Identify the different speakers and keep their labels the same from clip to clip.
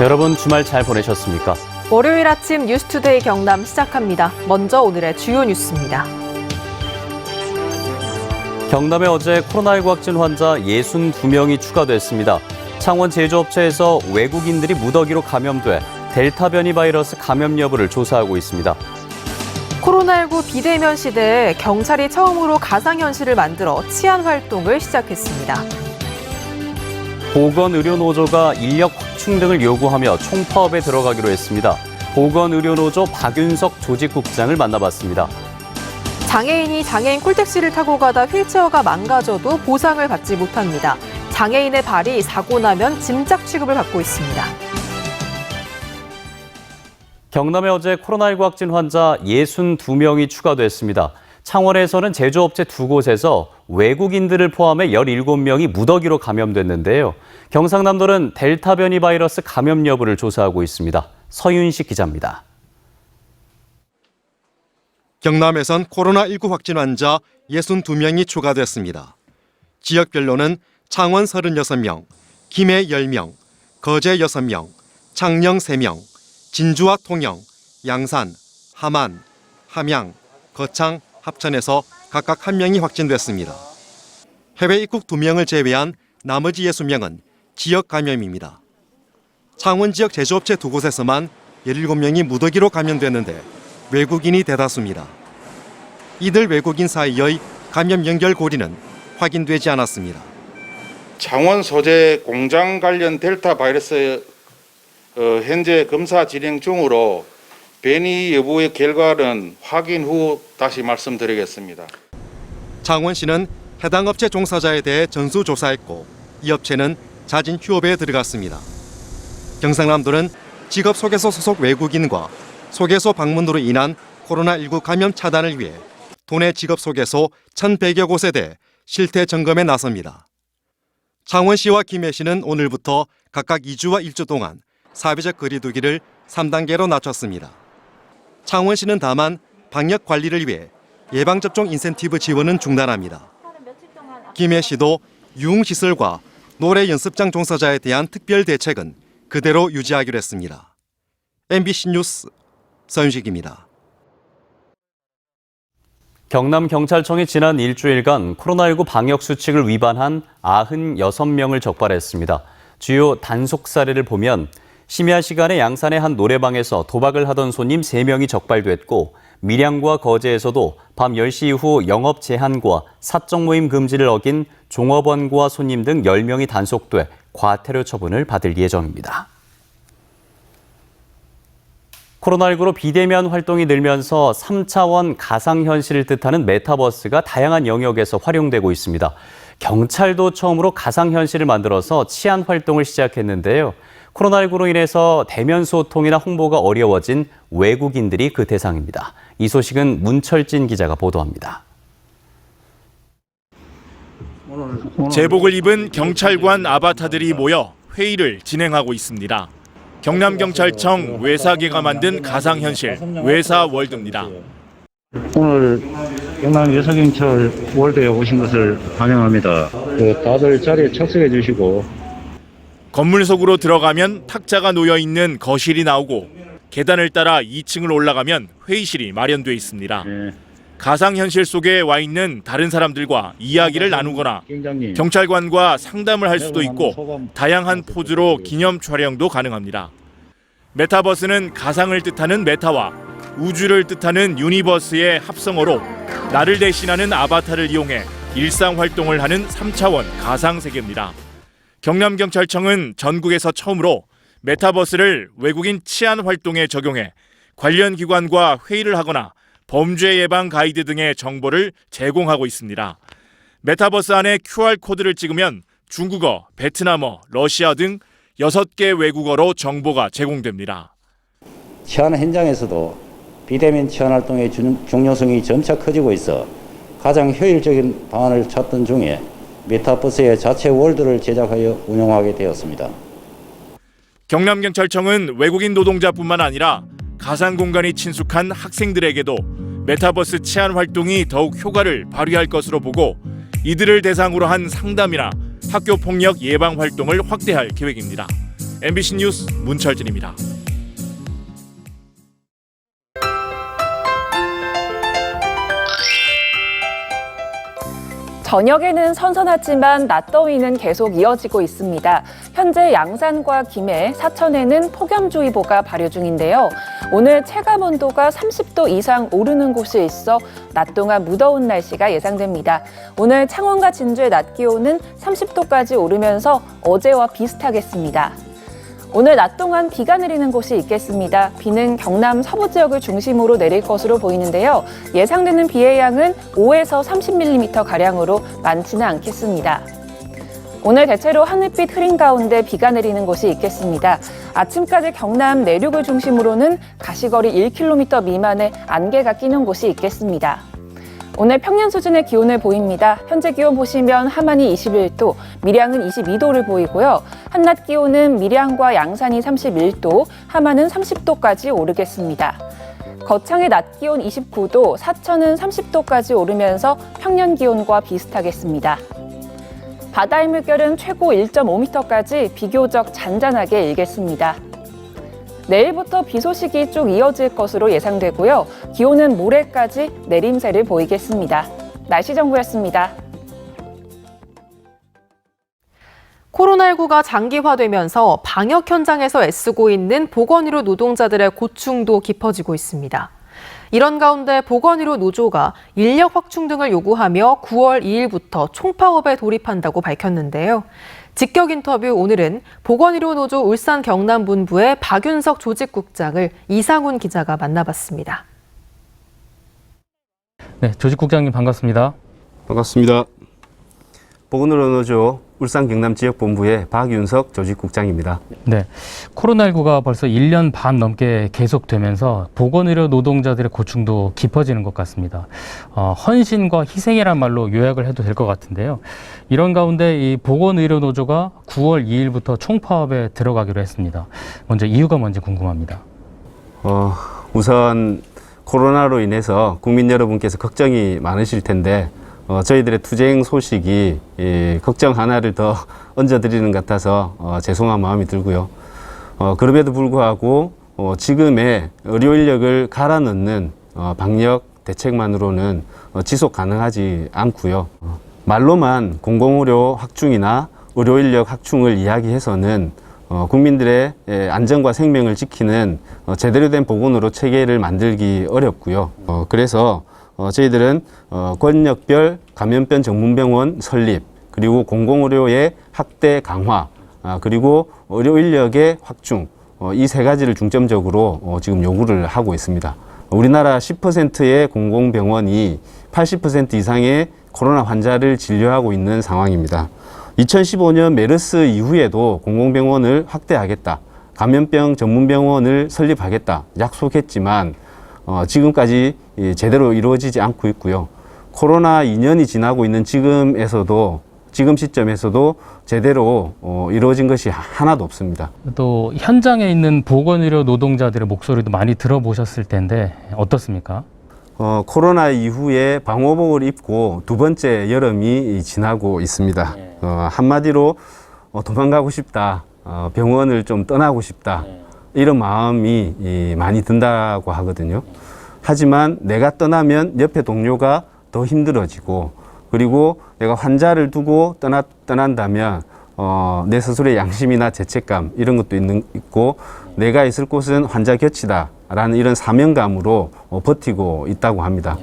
Speaker 1: 여러분 주말 잘 보내셨습니까?
Speaker 2: 월요일 아침 뉴스투데이 경남 시작합니다. 먼저 오늘의 주요 뉴스입니다.
Speaker 1: 경남에 어제 코로나19 확진 환자 62명이 추가됐습니다. 창원 제조업체에서 외국인들이 무더기로 감염돼 델타 변이 바이러스 감염 여부를 조사하고 있습니다.
Speaker 2: 코로나19 비대면 시대에 경찰이 처음으로 가상현실을 만들어 치안 활동을 시작했습니다.
Speaker 1: 보건의료노조가 인력 확충 등을 요구하며 총파업에 들어가기로 했습니다. 보건의료노조 박윤석 조직국장을 만나봤습니다.
Speaker 2: 장애인이 장애인 콜택시를 타고 가다 휠체어가 망가져도 보상을 받지 못합니다. 장애인의 발이 사고 나면 짐작 취급을 받고 있습니다.
Speaker 1: 경남에 어제 코로나19 확진 환자 62명이 추가됐습니다. 창원에서는 제조업체 2곳에서 외국인들을 포함해 17명이 무더기로 감염됐는데요. 경상남도는 델타 변이 바이러스 감염 여부를 조사하고 있습니다. 서윤식 기자입니다.
Speaker 3: 경남에선 코로나19 확진 환자 62명이 추가됐습니다. 지역별로는 창원 36명, 김해 10명, 거제 6명, 창녕 3명, 진주와 통영, 양산, 함안, 함양, 거창, 합천에서 각각 1명이 확진됐습니다. 해외 입국 2명을 제외한 나머지 60명은 지역 감염입니다. 창원 지역 제조업체 2곳에서만 17명이 무더기로 감염됐는데 외국인이 대다수입니다. 이들 외국인 사이의 감염 연결고리는 확인되지 않았습니다.
Speaker 4: 창원 소재 공장 관련 델타 바이러스 현재 검사 진행 중으로 변이 여부의 결과는 확인 후 다시 말씀드리겠습니다.
Speaker 3: 창원시는 해당 업체 종사자에 대해 전수조사했고 이 업체는 자진 휴업에 들어갔습니다. 경상남도는 직업소개소 소속 외국인과 소개소 방문으로 인한 코로나19 감염 차단을 위해 도내 직업소개소 1,100여 곳에 대해 실태 점검에 나섭니다. 창원시와 김해시는 오늘부터 각각 2주와 1주 동안 사회적 거리 두기를 3단계로 낮췄습니다. 창원시는 다만 방역 관리를 위해 예방접종 인센티브 지원은 중단합니다. 김해시도 유흥시설과 노래 연습장 종사자에 대한 특별 대책은 그대로 유지하기로 했습니다. MBC 뉴스 서윤식입니다.
Speaker 1: 경남경찰청이 지난 일주일간 코로나19 방역 수칙을 위반한 96명을 적발했습니다. 주요 단속 사례를 보면 심야 시간에 양산의 한 노래방에서 도박을 하던 손님 3명이 적발됐고 밀양과 거제에서도 밤 10시 이후 영업 제한과 사적 모임 금지를 어긴 종업원과 손님 등 10명이 단속돼 과태료 처분을 받을 예정입니다. 코로나19로 비대면 활동이 늘면서 3차원 가상현실을 뜻하는 메타버스가 다양한 영역에서 활용되고 있습니다. 경찰도 처음으로 가상현실을 만들어서 치안 활동을 시작했는데요. 코로나19로 인해서 대면 소통이나 홍보가 어려워진 외국인들이 그 대상입니다. 이 소식은 문철진 기자가 보도합니다.
Speaker 5: 제복을 입은 경찰관 아바타들이 모여 회의를 진행하고 있습니다. 경남경찰청 외사계가 만든 가상현실 외사월드입니다.
Speaker 6: 오늘 경남 외사경찰 월드에 오신 것을 환영합니다. 다들 자리에 착석해 주시고.
Speaker 5: 건물 속으로 들어가면 탁자가 놓여 있는 거실이 나오고 계단을 따라 2층을 올라가면 회의실이 마련돼 있습니다. 가상현실 속에 와 있는 다른 사람들과 이야기를 나누거나 경찰관과 상담을 할 수도 있고 다양한 포즈로 기념 촬영도 가능합니다. 메타버스는 가상을 뜻하는 메타와 우주를 뜻하는 유니버스의 합성어로 나를 대신하는 아바타를 이용해 일상 활동을 하는 3차원 가상 세계입니다. 경남경찰청은 전국에서 처음으로 메타버스를 외국인 치안 활동에 적용해 관련 기관과 회의를 하거나 범죄 예방 가이드 등의 정보를 제공하고 있습니다. 메타버스 안에 QR코드를 찍으면 중국어, 베트남어, 러시아 등 6개 외국어로 정보가 제공됩니다.
Speaker 6: 치안 현장에서도 비대면 치안 활동의 중요성이 점차 커지고 있어 가장 효율적인 방안을 찾던 중에 메타버스의 자체 월드를 제작하여 운영하게 되었습니다.
Speaker 5: 경남경찰청은 외국인 노동자뿐만 아니라 가상 공간이 친숙한 학생들에게도 메타버스 치안 활동이 더욱 효과를 발휘할 것으로 보고 이들을 대상으로 한 상담이나 학교 폭력 예방 활동을 확대할 계획입니다. MBC 뉴스 문철진입니다.
Speaker 7: 저녁에는 선선하지만 낮 더위는 계속 이어지고 있습니다. 현재 양산과 김해, 사천에는 폭염주의보가 발효 중인데요. 오늘 체감 온도가 30도 이상 오르는 곳이 있어 낮 동안 무더운 날씨가 예상됩니다. 오늘 창원과 진주의 낮 기온은 30도까지 오르면서 어제와 비슷하겠습니다. 오늘 낮 동안 비가 내리는 곳이 있겠습니다. 비는 경남 서부 지역을 중심으로 내릴 것으로 보이는데요. 예상되는 비의 양은 5에서 30mm가량으로 많지는 않겠습니다. 오늘 대체로 하늘빛 흐린 가운데 비가 내리는 곳이 있겠습니다. 아침까지 경남 내륙을 중심으로는 가시거리 1km 미만의 안개가 끼는 곳이 있겠습니다. 오늘 평년 수준의 기온을 보입니다. 현재 기온 보시면 함안이 21도, 밀양은 22도를 보이고요. 한낮 기온은 밀양과 양산이 31도, 함안은 30도까지 오르겠습니다. 거창의 낮 기온 29도, 사천은 30도까지 오르면서 평년 기온과 비슷하겠습니다. 바다의 물결은 최고 1.5m까지 비교적 잔잔하게 일겠습니다. 내일부터 비 소식이 쭉 이어질 것으로 예상되고요. 기온은 모레까지 내림세를 보이겠습니다. 날씨 정보였습니다.
Speaker 2: 코로나19가 장기화되면서 방역 현장에서 애쓰고 있는 보건의료 노동자들의 고충도 깊어지고 있습니다. 이런 가운데 보건의료 노조가 인력 확충 등을 요구하며 9월 2일부터 총파업에 돌입한다고 밝혔는데요. 직격 인터뷰 오늘은 보건의료 노조 울산 경남본부의 박윤석 조직국장을 이상훈 기자가 만나봤습니다.
Speaker 8: 네, 조직국장님 반갑습니다.
Speaker 9: 반갑습니다. 보건의료 노조 울산 경남 지역본부의 박윤석 조직국장입니다.
Speaker 8: 네, 코로나19가 벌써 1년 반 넘게 계속되면서 보건의료 노동자들의 고충도 깊어지는 것 같습니다. 헌신과 희생이란 말로 요약을 해도 될 것 같은데요. 이런 가운데 이 보건의료 노조가 9월 2일부터 총파업에 들어가기로 했습니다. 먼저 이유가 뭔지 궁금합니다.
Speaker 9: 우선 코로나로 인해서 국민 여러분께서 걱정이 많으실 텐데 저희들의 투쟁 소식이 걱정 하나를 더 얹어드리는 것 같아서 죄송한 마음이 들고요. 그럼에도 불구하고 지금의 의료 인력을 갈아 넣는 방역 대책만으로는 지속 가능하지 않고요. 말로만 공공의료 확충이나 의료 인력 확충을 이야기해서는 국민들의 안전과 생명을 지키는 제대로 된 보건의료 체계를 만들기 어렵고요. 그래서 저희들은 권역별 감염병 전문병원 설립, 그리고 공공의료의 확대 강화, 그리고 의료 인력의 확충, 이 세 가지를 중점적으로 지금 요구를 하고 있습니다. 우리나라 10%의 공공병원이 80% 이상의 코로나 환자를 진료하고 있는 상황입니다. 2015년 메르스 이후에도 공공병원을 확대하겠다, 감염병 전문병원을 설립하겠다 약속했지만 지금까지 제대로 이루어지지 않고 있고요. 코로나 2년이 지나고 있는 지금 시점에서도 제대로 이루어진 것이 하나도 없습니다.
Speaker 8: 또 현장에 있는 보건의료 노동자들의 목소리도 많이 들어보셨을 텐데 어떻습니까?
Speaker 9: 코로나 이후에 방호복을 입고 두 번째 여름이 지나고 있습니다. 한마디로 도망가고 싶다, 병원을 좀 떠나고 싶다, 이런 마음이 많이 든다고 하거든요. 하지만 내가 떠나면 옆에 동료가 더 힘들어지고, 그리고 내가 환자를 두고 떠난다면 내 스스로의 양심이나 죄책감 이런 것도 있고, 내가 있을 곳은 환자 곁이다라는 이런 사명감으로 버티고 있다고 합니다.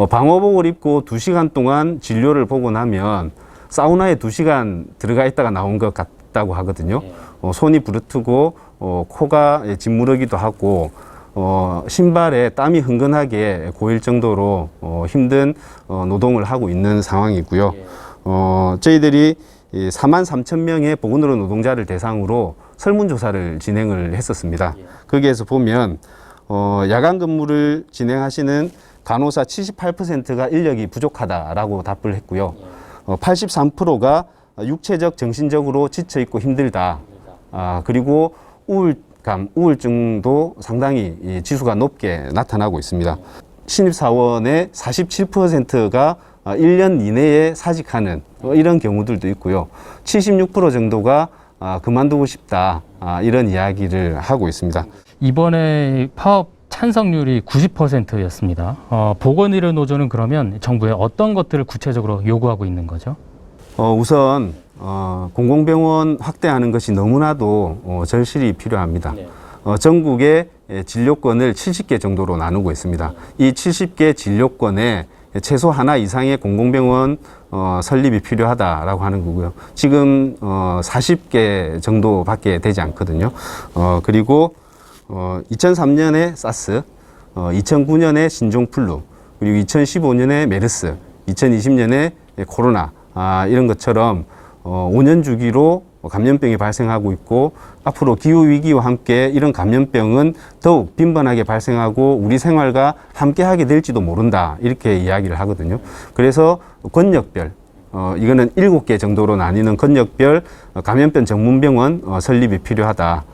Speaker 9: 방호복을 입고 2시간 동안 진료를 보고 나면 사우나에 2시간 들어가 있다가 나온 것 같다고 하거든요. 손이 부르트고 코가 짓무르기도 하고 신발에 땀이 흥건하게 고일 정도로 힘든 노동을 하고 있는 상황이고요. 저희들이 43,000명의 보건의료 노동자를 대상으로 설문조사를 진행을 했었습니다. 거기에서 보면 야간 근무를 진행하시는 간호사 78%가 인력이 부족하다라고 답을 했고요. 83%가 육체적, 정신적으로 지쳐있고 힘들다. 그리고 우울증도 상당히 지수가 높게 나타나고 있습니다. 신입사원의 47%가 1년 이내에 사직하는 이런 경우들도 있고요. 76% 정도가 그만두고 싶다 이런 이야기를 하고 있습니다.
Speaker 8: 이번에 파업 찬성률이 90%였습니다. 보건의료 노조는 그러면 정부에 어떤 것들을 구체적으로 요구하고 있는 거죠?
Speaker 9: 우선 공공병원 확대하는 것이 너무나도 절실히 필요합니다. 전국에 진료권을 70개 정도로 나누고 있습니다. 이 70개 진료권에 최소 하나 이상의 공공병원 설립이 필요하다라고 하는 거고요. 지금 40개 정도밖에 되지 않거든요. 그리고 2003년에 사스, 2009년에 신종플루, 그리고 2015년에 메르스, 2020년에 코로나 이런 것처럼 5년 주기로 감염병이 발생하고 있고 앞으로 기후위기와 함께 이런 감염병은 더욱 빈번하게 발생하고 우리 생활과 함께 하게 될지도 모른다 이렇게 이야기를 하거든요. 그래서 권역별 이거는 7개 정도로 나뉘는 권역별 감염병 전문병원 설립이 필요하다.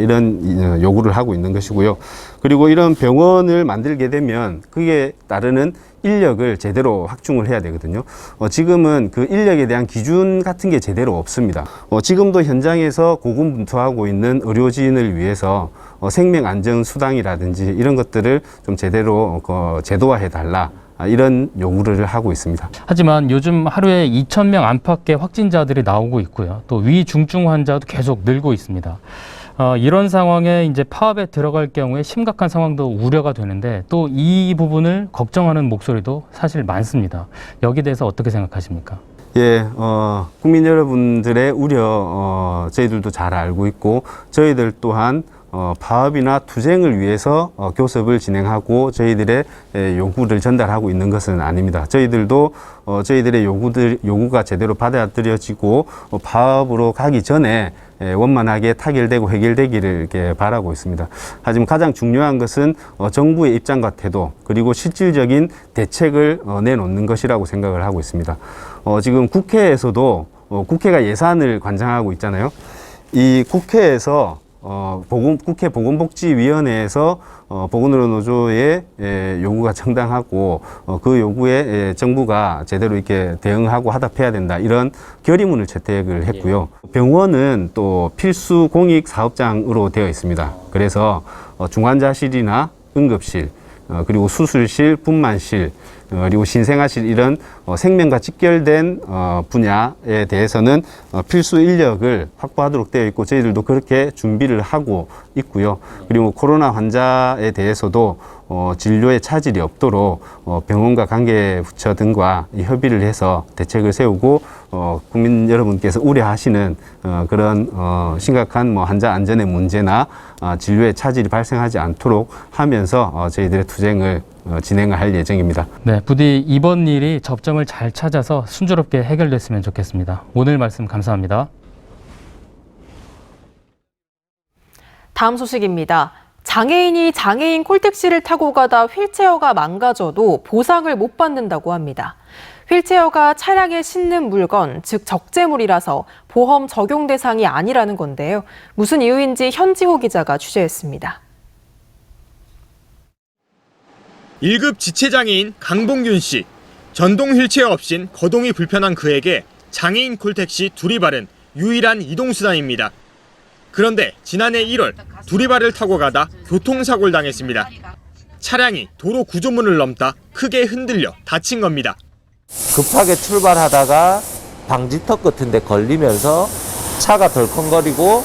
Speaker 9: 이런 요구를 하고 있는 것이고요. 그리고 이런 병원을 만들게 되면 그에 따르는 인력을 제대로 확충을 해야 되거든요. 지금은 그 인력에 대한 기준 같은 게 제대로 없습니다. 지금도 현장에서 고군분투하고 있는 의료진을 위해서 생명안전수당이라든지 이런 것들을 좀 제대로 제도화해 달라. 이런 요구를 하고 있습니다.
Speaker 8: 하지만 요즘 하루에 2,000명 안팎의 확진자들이 나오고 있고요. 또 위중증 환자도 계속 늘고 있습니다. 이런 상황에 이제 파업에 들어갈 경우에 심각한 상황도 우려가 되는데 또 이 부분을 걱정하는 목소리도 사실 많습니다. 여기에 대해서 어떻게 생각하십니까?
Speaker 9: 예, 국민 여러분들의 우려 저희들도 잘 알고 있고 저희들 또한 파업이나 투쟁을 위해서 교섭을 진행하고 저희들의 요구를 전달하고 있는 것은 아닙니다. 저희들도 저희들의 요구가 제대로 받아들여지고 파업으로 가기 전에 원만하게 타결되고 해결되기를 이렇게 바라고 있습니다. 하지만 가장 중요한 것은 정부의 입장과 태도 그리고 실질적인 대책을 내놓는 것이라고 생각을 하고 있습니다. 지금 국회에서도 국회가 예산을 관장하고 있잖아요. 이 국회에서 국회 보건복지위원회에서 보건의료노조의 요구가 정당하고 그 요구에 정부가 제대로 이렇게 대응하고 화답해야 된다 이런 결의문을 채택을 했고요. 병원은 또 필수 공익 사업장으로 되어 있습니다. 그래서 중환자실이나 응급실 그리고 수술실, 분만실 그리고 신생아실 이런 생명과 직결된 분야에 대해서는 필수 인력을 확보하도록 되어 있고 저희들도 그렇게 준비를 하고 있고요. 그리고 코로나 환자에 대해서도 진료에 차질이 없도록 병원과 관계부처 등과 협의를 해서 대책을 세우고 국민 여러분께서 우려하시는 그런 심각한 환자 안전의 문제나 진료에 차질이 발생하지 않도록 하면서 저희들의 투쟁을 진행을 할 예정입니다.
Speaker 8: 네, 부디 이번 일이 접점을 잘 찾아서 순조롭게 해결됐으면 좋겠습니다. 오늘 말씀 감사합니다.
Speaker 2: 다음 소식입니다. 장애인이 장애인 콜택시를 타고 가다 휠체어가 망가져도 보상을 못 받는다고 합니다. 휠체어가 차량에 싣는 물건, 즉 적재물이라서 보험 적용 대상이 아니라는 건데요. 무슨 이유인지 현지호 기자가 취재했습니다.
Speaker 5: 1급 지체장애인 강봉균 씨. 전동 휠체어 없인 거동이 불편한 그에게 장애인 콜택시 두리발은 유일한 이동수단입니다. 그런데 지난해 1월 두리발을 타고 가다 교통사고를 당했습니다. 차량이 도로 구조물을 넘다 크게 흔들려 다친 겁니다.
Speaker 10: 급하게 출발하다가 방지턱 같은 데 걸리면서 차가 덜컹거리고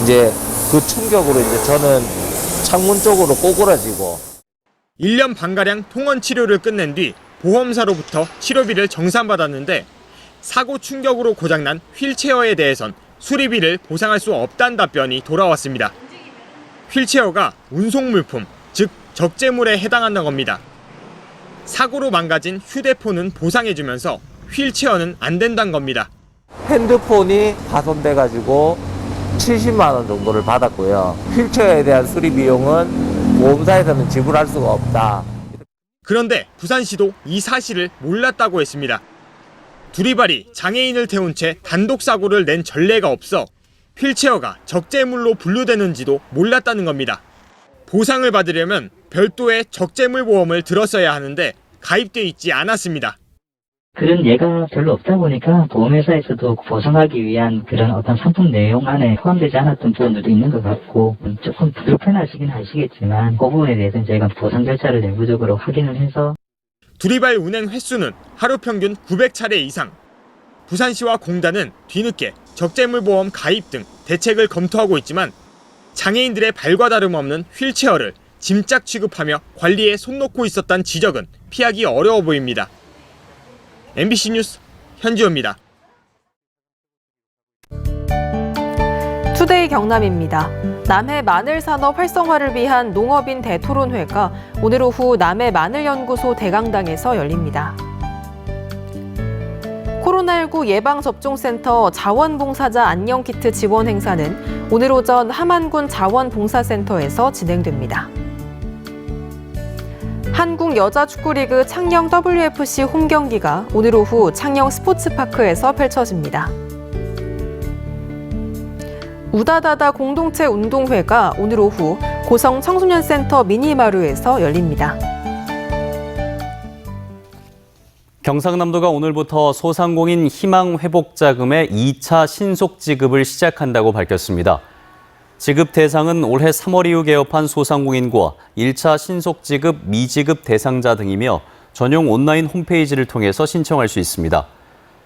Speaker 10: 이제 그 충격으로 이제 저는 창문 쪽으로 꼬꾸라지고
Speaker 5: 1년 반가량 통원 치료를 끝낸 뒤 보험사로부터 치료비를 정산받았는데 사고 충격으로 고장난 휠체어에 대해선 수리비를 보상할 수 없다는 답변이 돌아왔습니다. 휠체어가 운송물품, 즉 적재물에 해당한다는 겁니다. 사고로 망가진 휴대폰은 보상해주면서 휠체어는 안 된다는 겁니다.
Speaker 10: 핸드폰이 파손돼가지고 70만 원 정도를 받았고요. 휠체어에 대한 수리 비용은 보험사에서는 지불할 수가 없다.
Speaker 5: 그런데 부산시도 이 사실을 몰랐다고 했습니다. 두리발이 장애인을 태운 채 단독 사고를 낸 전례가 없어 휠체어가 적재물로 분류되는지도 몰랐다는 겁니다. 보상을 받으려면 별도의 적재물 보험을 들었어야 하는데 가입돼 있지 않았습니다.
Speaker 11: 그런 예가 별로 없다 보니까 보험회사에서도 보상하기 위한 그런 어떤 상품 내용 안에 포함되지 않았던 부분들도 있는 것 같고 조금 불편하시긴 하시겠지만 그 부분에 대해서는 저희가 보상 절차를 내부적으로 확인을 해서
Speaker 5: 두리발 운행 횟수는 하루 평균 900차례 이상. 부산시와 공단은 뒤늦게 적재물보험 가입 등 대책을 검토하고 있지만 장애인들의 발과 다름없는 휠체어를 짐짝 취급하며 관리에 손 놓고 있었다는 지적은 피하기 어려워 보입니다. MBC 뉴스 현지호입니다.
Speaker 2: 투데이 경남입니다. 남해 마늘 산업 활성화를 위한 농업인 대토론회가 오늘 오후 남해 마늘연구소 대강당에서 열립니다. 코로나19 예방접종센터 자원봉사자 안녕키트 지원 행사는 오늘 오전 함안군 자원봉사센터에서 진행됩니다. 한국여자축구리그 창녕 WFC 홈경기가 오늘 오후 창녕 스포츠파크에서 펼쳐집니다. 우다다다 공동체 운동회가 오늘 오후 고성 청소년센터 미니마루에서 열립니다.
Speaker 1: 경상남도가 오늘부터 소상공인 희망회복자금의 2차 신속지급을 시작한다고 밝혔습니다. 지급 대상은 올해 3월 이후 개업한 소상공인과 1차 신속지급 미지급 대상자 등이며 전용 온라인 홈페이지를 통해서 신청할 수 있습니다.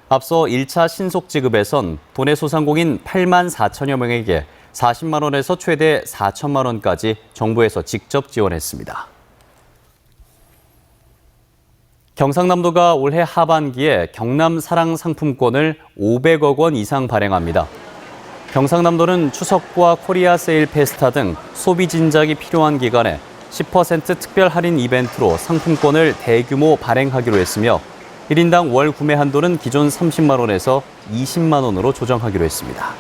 Speaker 1: 앞서 1차 신속지급에선 도내 소상공인 8만 4천여 명에게 40만 원에서 최대 4천만 원까지 정부에서 직접 지원했습니다. 경상남도가 올해 하반기에 경남 사랑 상품권을 500억 원 이상 발행합니다. 경상남도는 추석과 코리아 세일 페스타 등 소비 진작이 필요한 기간에 10% 특별 할인 이벤트로 상품권을 대규모 발행하기로 했으며 1인당 월 구매 한도는 기존 30만 원에서 20만 원으로 조정하기로 했습니다.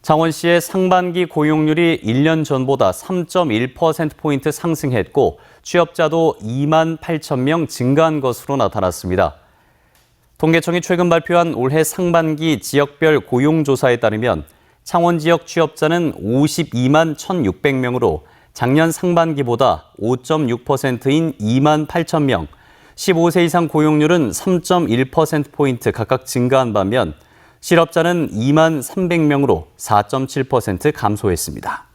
Speaker 1: 창원시의 상반기 고용률이 1년 전보다 3.1%포인트 상승했고 취업자도 2만 8천 명 증가한 것으로 나타났습니다. 통계청이 최근 발표한 올해 상반기 지역별 고용조사에 따르면 창원 지역 취업자는 52만 1,600명으로 작년 상반기보다 5.6%인 2만 8천 명, 15세 이상 고용률은 3.1%포인트 각각 증가한 반면 실업자는 2만 300명으로 4.7% 감소했습니다.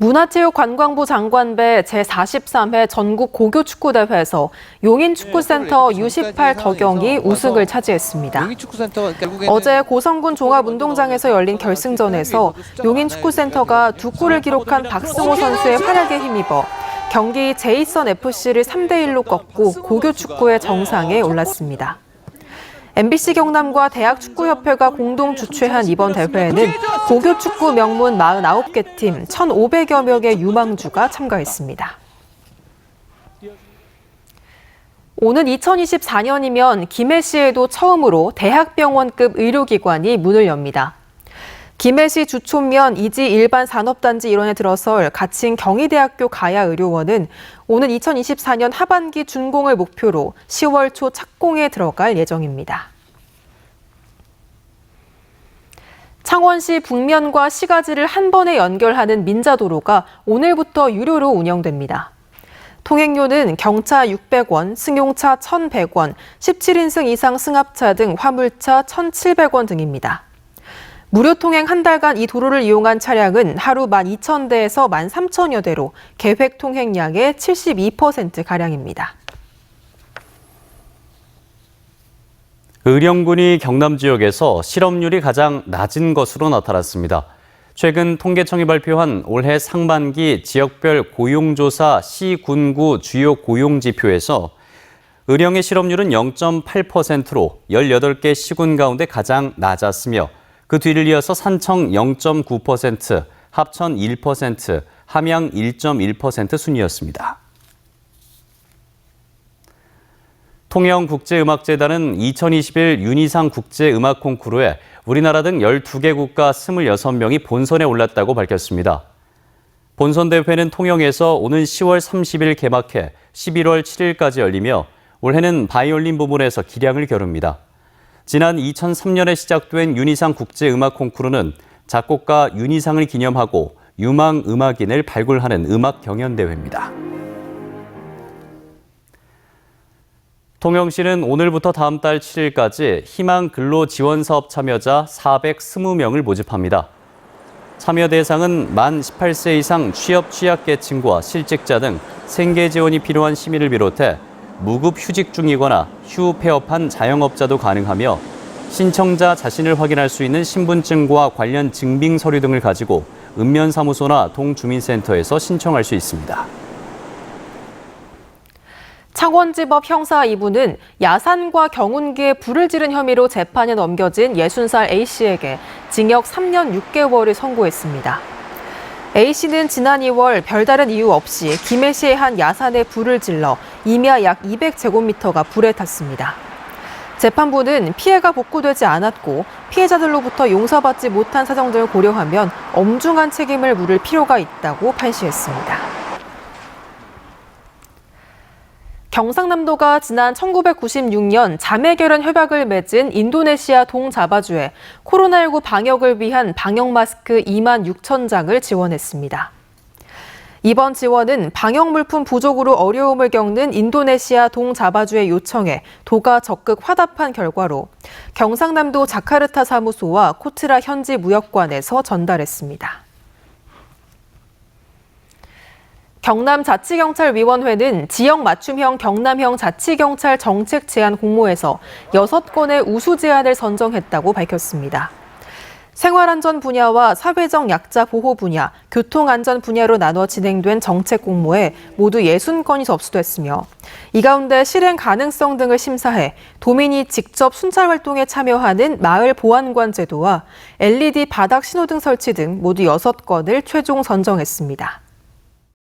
Speaker 2: 문화체육관광부 장관배 제43회 전국 고교축구대회에서 용인축구센터 U18 덕영이 우승을 차지했습니다. 어제 고성군 종합운동장에서 열린 결승전에서 용인축구센터가 2골을 기록한 박승호 선수의 활약에 힘입어 경기 제이선FC를 3대1로 꺾고 고교축구의 정상에 올랐습니다. MBC 경남과 대학축구협회가 공동 주최한 이번 대회에는 고교축구 명문 49개 팀 1,500여 명의 유망주가 참가했습니다. 오는 2024년이면 김해시에도 처음으로 대학병원급 의료기관이 문을 엽니다. 김해시 주촌면 이지 일반 산업단지 일원에 들어설 가칭 경희대학교 가야의료원은 오는 2024년 하반기 준공을 목표로 10월 초 착공에 들어갈 예정입니다. 창원시 북면과 시가지를 한 번에 연결하는 민자도로가 오늘부터 유료로 운영됩니다. 통행료는 경차 600원, 승용차 1,100원, 17인승 이상 승합차 등 화물차 1,700원 등입니다. 무료 통행 한 달간 이 도로를 이용한 차량은 하루 12,000대에서 13,000여 대로 계획 통행량의 72%가량입니다.
Speaker 1: 의령군이 경남 지역에서 실업률이 가장 낮은 것으로 나타났습니다. 최근 통계청이 발표한 올해 상반기 지역별 고용조사 시군구 주요 고용지표에서 의령의 실업률은 0.8%로 18개 시군 가운데 가장 낮았으며 그 뒤를 이어서 산청 0.9%, 합천 1%, 함양 1.1% 순이었습니다. 통영국제음악재단은 2021 윤희상 국제음악 콩쿠르에 우리나라 등 12개국가 26명이 본선에 올랐다고 밝혔습니다. 본선 대회는 통영에서 오는 10월 30일 개막해 11월 7일까지 열리며 올해는 바이올린 부문에서 기량을 겨룹니다. 지난 2003년에 시작된 윤희상 국제음악 콩쿠르는 작곡가 윤희상을 기념하고 유망 음악인을 발굴하는 음악 경연대회입니다. 통영시는 오늘부터 다음 달 7일까지 희망 근로 지원 사업 참여자 420명을 모집합니다. 참여 대상은 만 18세 이상 취업 취약계층과 실직자 등 생계 지원이 필요한 시민을 비롯해 무급 휴직 중이거나 휴 폐업한 자영업자도 가능하며 신청자 자신을 확인할 수 있는 신분증과 관련 증빙 서류 등을 가지고 읍면사무소나 동주민센터에서 신청할 수 있습니다.
Speaker 2: 창원지법 형사 2부는 야산과 경운기에 불을 지른 혐의로 재판에 넘겨진 60살 A씨에게 징역 3년 6개월을 선고했습니다. A씨는 지난 2월 별다른 이유 없이 김해시의 한 야산에 불을 질러 임야 약 200제곱미터가 불에 탔습니다. 재판부는 피해가 복구되지 않았고 피해자들로부터 용서받지 못한 사정 등을 고려하면 엄중한 책임을 물을 필요가 있다고 판시했습니다. 경상남도가 지난 1996년 자매결연 협약을 맺은 인도네시아 동자바주에 코로나19 방역을 위한 방역 마스크 2만 6천 장을 지원했습니다. 이번 지원은 방역 물품 부족으로 어려움을 겪는 인도네시아 동자바주의 요청에 도가 적극 화답한 결과로 경상남도 자카르타 사무소와 코트라 현지 무역관에서 전달했습니다. 경남자치경찰위원회는 지역 맞춤형 경남형 자치경찰 정책 제안 공모에서 6건의 우수 제안을 선정했다고 밝혔습니다. 생활안전 분야와 사회적 약자 보호 분야, 교통안전 분야로 나눠 진행된 정책 공모에 모두 60건이 접수됐으며 이 가운데 실행 가능성 등을 심사해 도민이 직접 순찰 활동에 참여하는 마을 보안관 제도와 LED 바닥 신호등 설치 등 모두 6건을 최종 선정했습니다.